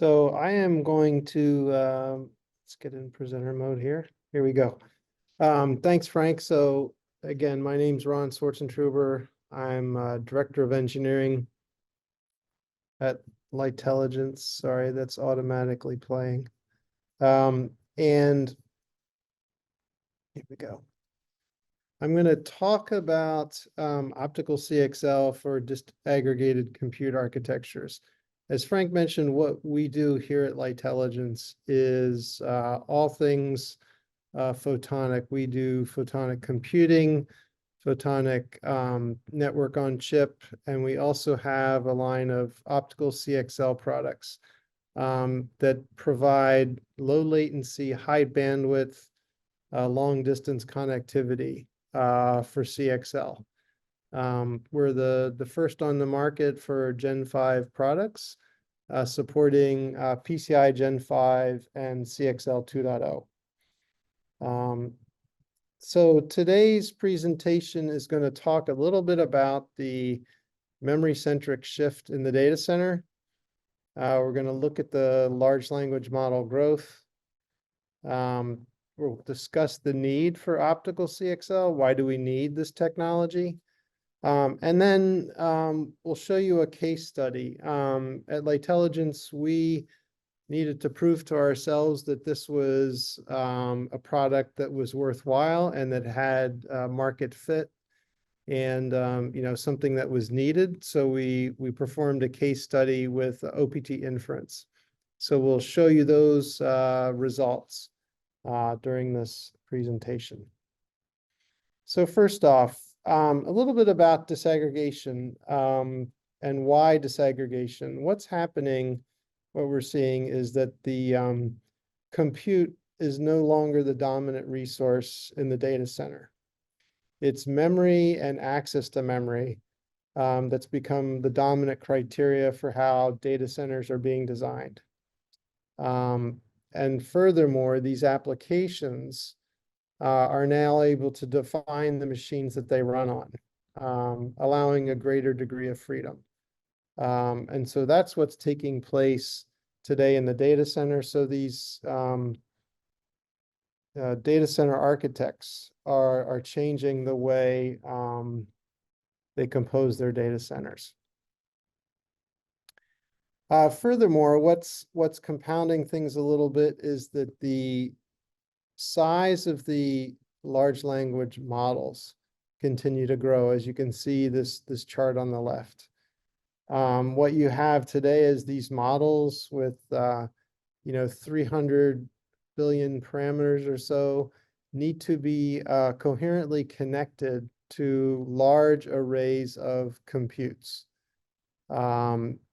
So I am going to, let's get in presenter mode here. Here we go. Thanks, Frank. So again, my name's Ron Swartzentruber. I'm Director of Engineering at Lightelligence. Sorry, that's automatically playing. And here we go. I'm going to talk about optical CXL for disaggregated compute architectures. As Frank mentioned, what we do here at Lightelligence is all things photonic. We do photonic computing, photonic network on chip, and we also have a line of optical CXL products that provide low latency, high bandwidth, long distance connectivity for CXL. We're the first on the market for Gen 5 products, supporting PCIe Gen 5 and CXL 2.0. So today's presentation is going to talk a little bit about the memory-centric shift in the data center. We're going to look at the large language model growth. We'll discuss the need for optical CXL. Why do we need this technology? And then we'll show you a case study. At Lightelligence, we needed to prove to ourselves that this was a product that was worthwhile and that had market fit and something that was needed. So we performed a case study with OPT inference. So we'll show you those results during this presentation. So first off, a little bit about disaggregation and why disaggregation. What's happening, what we're seeing is that the compute is no longer the dominant resource in the data center. It's memory and access to memory that's become the dominant criteria for how data centers are being designed. And furthermore, these applications are now able to define the machines that they run on, allowing a greater degree of freedom. And so that's what's taking place today in the data center. So these data center architects are changing the way they compose their data centers. Furthermore, what's compounding things a little bit is that the size of the large language models continue to grow, as you can see this chart on the left. What you have today is these models with 300 billion parameters or so need to be coherently connected to large arrays of computes.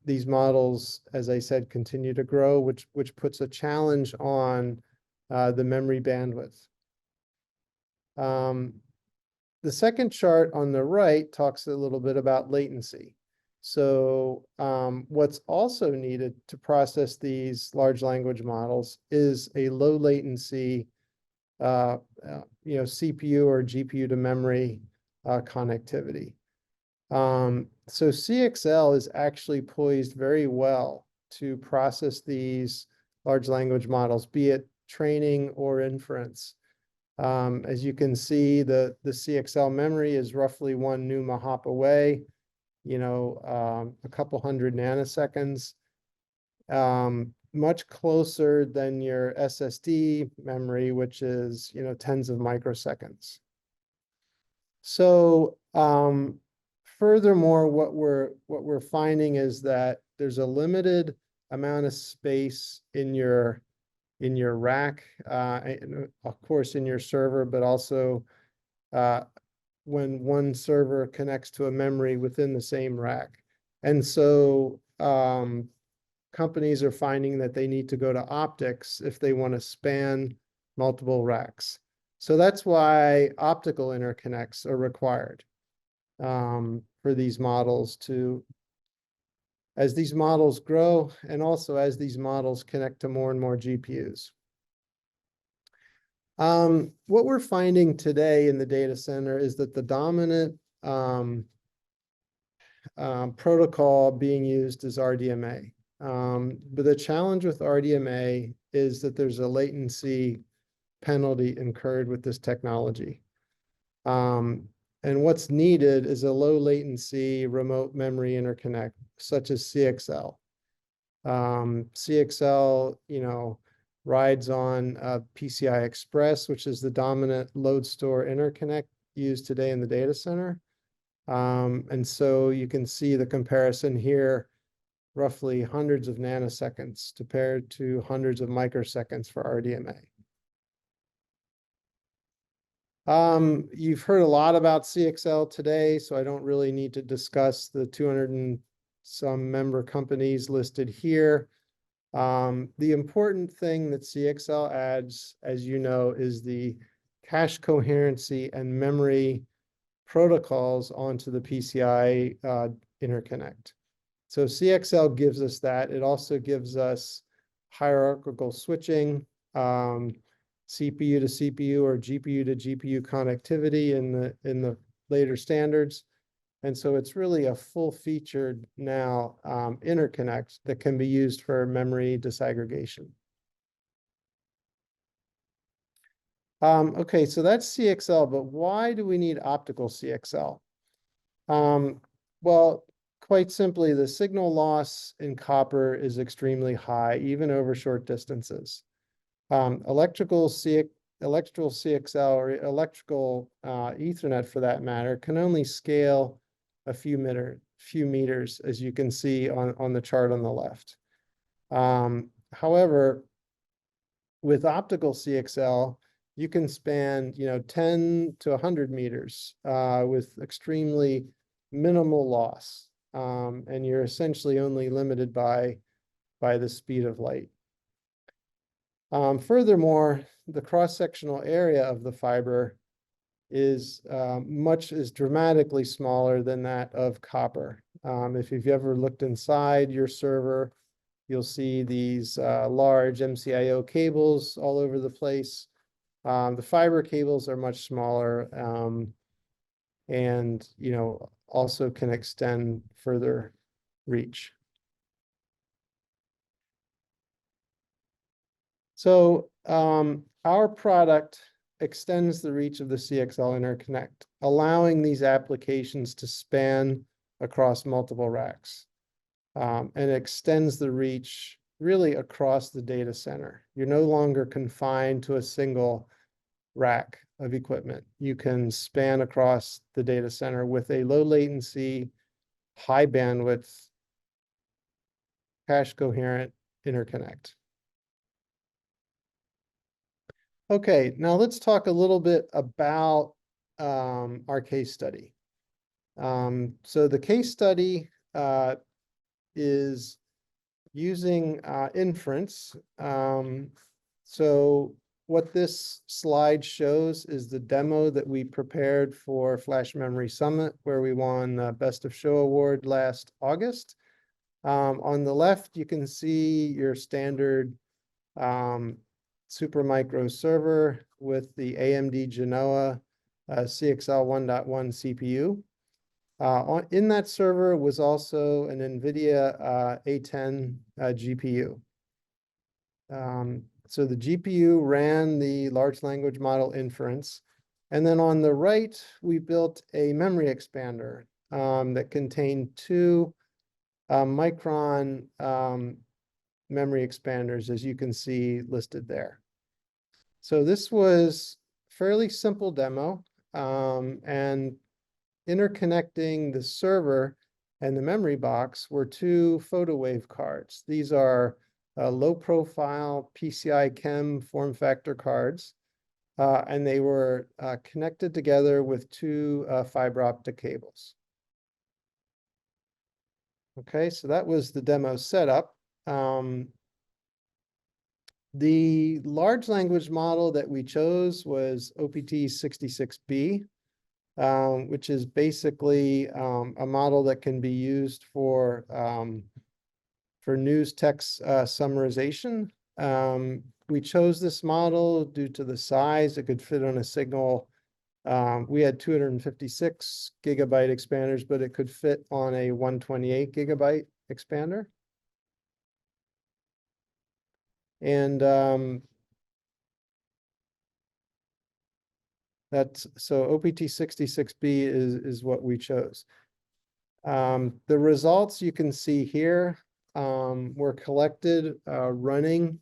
These models, as I said, continue to grow, which puts a challenge on the memory bandwidth. The second chart on the right talks a little bit about latency. So what's also needed to process these large language models is a low latency CPU or GPU to memory connectivity. So CXL is actually poised very well to process these large language models, be it training or inference. As you can see, the CXL memory is roughly 1 NUMA hop away, a couple hundred nanoseconds, much closer than your SSD memory, which is, tens of microseconds. So furthermore, what we're finding is that there's a limited amount of space in your rack, and of course in your server, but also when one server connects to a memory within the same rack. And so companies are finding that they need to go to optics if they want to span multiple racks. So that's why optical interconnects are required for these models as these models grow, and also as these models connect to more and more GPUs. What we're finding today in the data center is that the dominant protocol being used is RDMA. But the challenge with RDMA is that there's a latency penalty incurred with this technology. And what's needed is a low latency remote memory interconnect, such as CXL. CXL, rides on PCI Express, which is the dominant load store interconnect used today in the data center. And so you can see the comparison here, roughly hundreds of nanoseconds compared to hundreds of microseconds for RDMA. You've heard a lot about CXL today, so I don't really need to discuss the 200 and some member companies listed here. The important thing that CXL adds, as you know, is the cache coherency and memory protocols onto the PCI interconnect. So CXL gives us that. It also gives us hierarchical switching, CPU to CPU or GPU to GPU connectivity in the later standards. And so it's really a full-featured now interconnect that can be used for memory disaggregation. Okay, so that's CXL, but why do we need optical CXL? Well, quite simply, the signal loss in copper is extremely high, even over short distances. Electrical CXL or electrical Ethernet, for that matter, can only scale a few meters, as you can see on the chart on the left. However, with optical CXL, you can span 10 to 100 meters with extremely minimal loss, and you're essentially only limited by the speed of light. Furthermore, the cross-sectional area of the fiber is dramatically smaller than that of copper. If you've ever looked inside your server, you'll see these large MCIO cables all over the place. The fiber cables are much smaller, and also can extend further reach. So our product extends the reach of the CXL interconnect, allowing these applications to span across multiple racks, and extends the reach really across the data center. You're no longer confined to a single rack of equipment. You can span across the data center with a low latency, high bandwidth, cache coherent interconnect. Okay, now let's talk a little bit about our case study. So the case study is using inference. So what this slide shows is the demo that we prepared for Flash Memory Summit, where we won the Best of Show award last August. On the left, you can see your standard Supermicro server with the AMD Genoa CXL 1.1 CPU. In that server was also an NVIDIA A10 GPU. So the GPU ran the large language model inference. And then on the right, we built a memory expander that contained two micron memory expanders, as you can see listed there. So this was a fairly simple demo, and interconnecting the server and the memory box were two Photowave cards. These are low profile PCI Chem form factor cards, and they were connected together with two fiber optic cables. Okay, so that was the demo setup. The large language model that we chose was OPT66B, which is basically a model that can be used for news text summarization. We chose this model due to the size. It could fit on a signal. We had 256 gigabyte expanders, but it could fit on a 128 gigabyte expander. And that's so OPT66B is what we chose. The results you can see here were collected running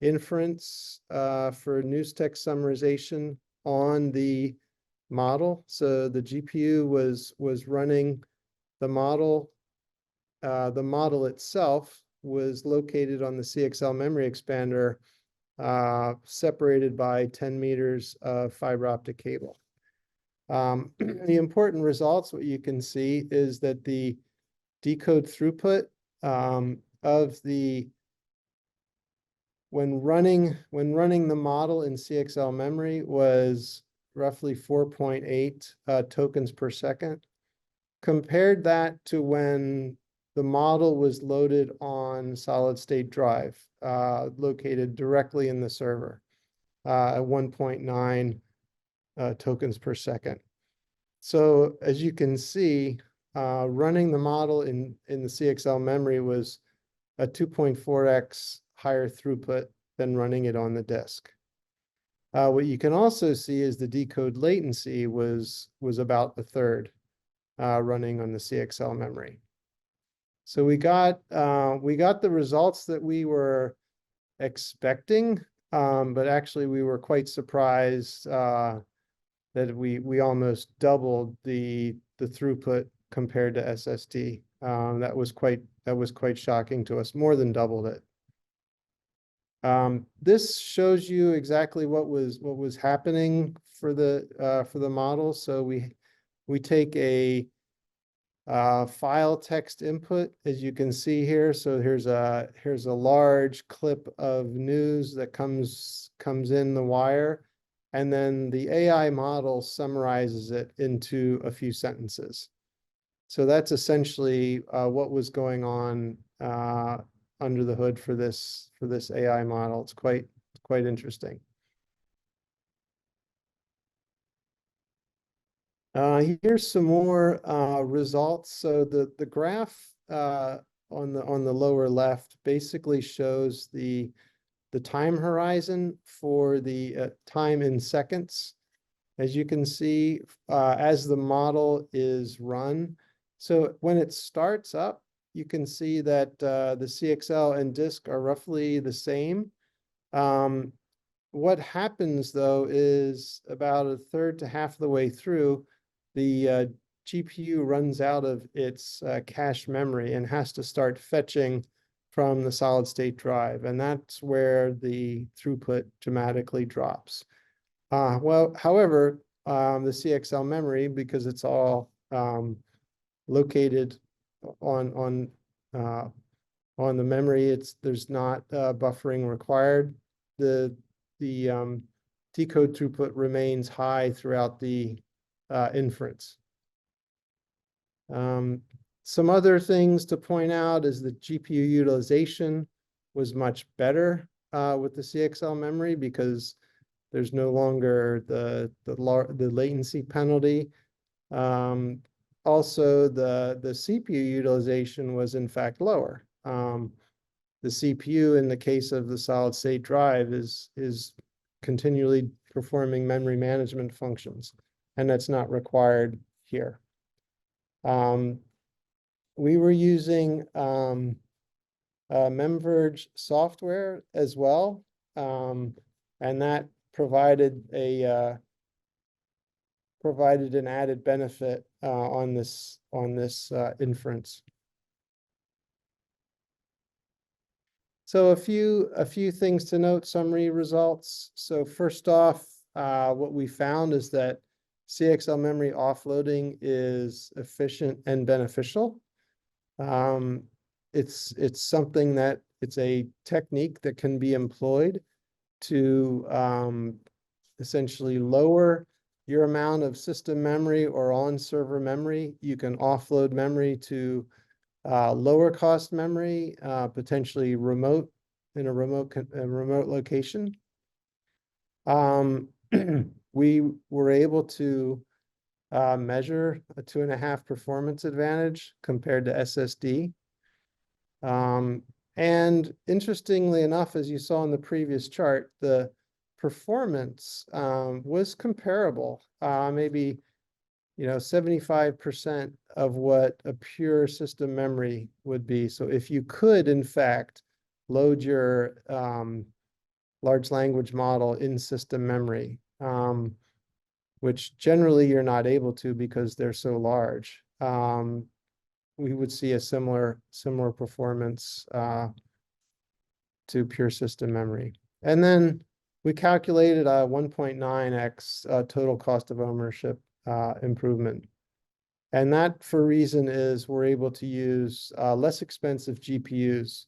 inference for news text summarization on the model. So the GPU was running the model. The model itself was located on the CXL memory expander, separated by 10 meters of fiber optic cable. The important results, what you can see is that the decode throughput of the when running the model in CXL memory was roughly 4.8 tokens per second. Compared that to when the model was loaded on solid state drive, located directly in the server, at 1.9 tokens per second. So as you can see, running the model in the CXL memory was a 2.4x higher throughput than running it on the disk. What you can also see is the decode latency was about a third running on the CXL memory. So we got the results that we were expecting, but actually we were quite surprised that we almost doubled the throughput compared to SSD. That was quite shocking to us, more than doubled it. This shows you exactly what was happening for the model. So we take a file text input, as you can see here. So here's a large clip of news that comes in the wire, and then the AI model summarizes it into a few sentences. So that's essentially what was going on under the hood for this AI model. It's quite interesting. Here's some more results. So the graph on the lower left basically shows the time horizon for the time in seconds. As you can see, as the model is run. So when it starts up, you can see that the CXL and disk are roughly the same. What happens though is about a third to half the way through, the GPU runs out of its cache memory and has to start fetching from the solid state drive. And that's where the throughput dramatically drops. Well, however, the CXL memory, because it's all located on the memory, there's not buffering required. The decode throughput remains high throughout the inference. Some other things to point out is that GPU utilization was much better with the CXL memory because there's no longer the latency penalty. Also, the CPU utilization was in fact lower. The CPU in the case of the solid state drive is continually performing memory management functions, and that's not required here. We were using MemVerge software as well, and that provided an added benefit on this inference. So a few things to note, summary results. So first off, what we found is that CXL memory offloading is efficient and beneficial. It's something that it's a technique that can be employed to essentially lower your amount of system memory or on server memory. You can offload memory to lower cost memory, potentially in a remote location. We were able to measure a 2.5 performance advantage compared to SSD. And interestingly enough, as you saw in the previous chart, the performance was comparable, maybe 75% of what a pure system memory would be. So if you could, in fact, load your large language model in system memory, which generally you're not able to because they're so large, we would see a similar performance to pure system memory. And then we calculated a 1.9x total cost of ownership improvement. And that, for reason, is we're able to use less expensive GPUs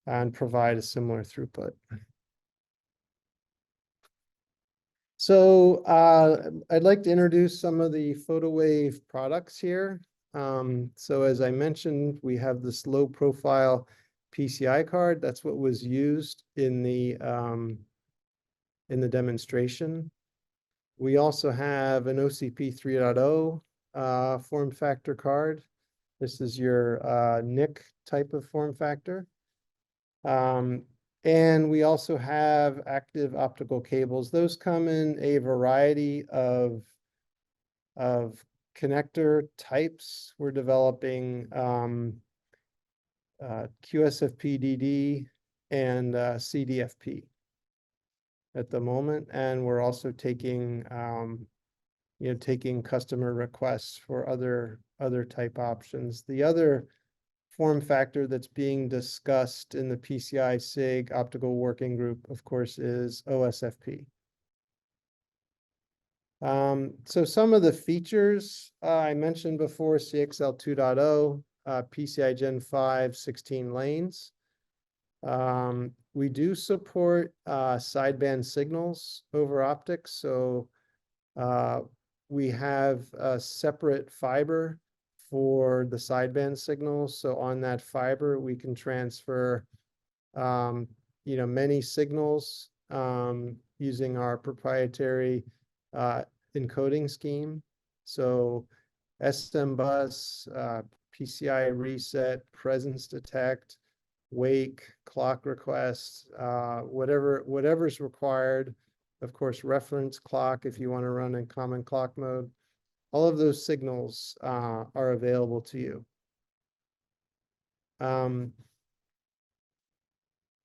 and provide a similar throughput. So I'd like to introduce some of the Photowave products here. So as I mentioned, we have this low profile PCI card. That's what was used in the demonstration. We also have an OCP 3.0 form factor card. This is your NIC type of form factor. And we also have active optical cables. Those come in a variety of connector types. We're developing QSFP-DD and CDFP at the moment, and we're also taking taking customer requests for other type options. The other form factor that's being discussed in the PCI SIG optical working group, of course, is OSFP. So some of the features I mentioned before: CXL 2.0, PCI Gen 5, 16 lanes. We do support sideband signals over optics, so we have a separate fiber for the sideband signals. So on that fiber, we can transfer many signals using our proprietary encoding scheme. So SM bus, PCI reset, presence detect, wake, clock requests, whatever's required. Of course, reference clock if you want to run in common clock mode. All of those signals are available to you.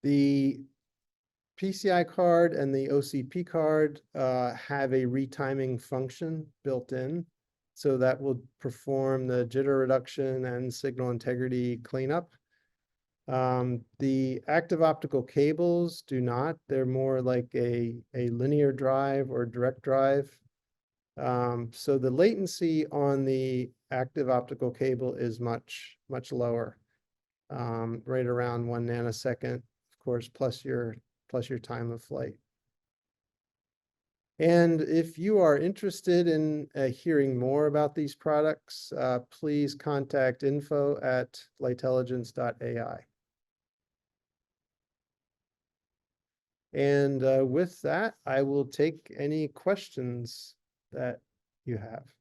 The PCI card and the OCP card have a retiming function built in, so that will perform the jitter reduction and signal integrity cleanup. The active optical cables do not. They're more like a linear drive or direct drive. So the latency on the active optical cable is much lower, right around 1 nanosecond, of course, plus your time of flight. And if you are interested in hearing more about these products, please contact info@lightelligence.ai. And with that, I will take any questions that you have.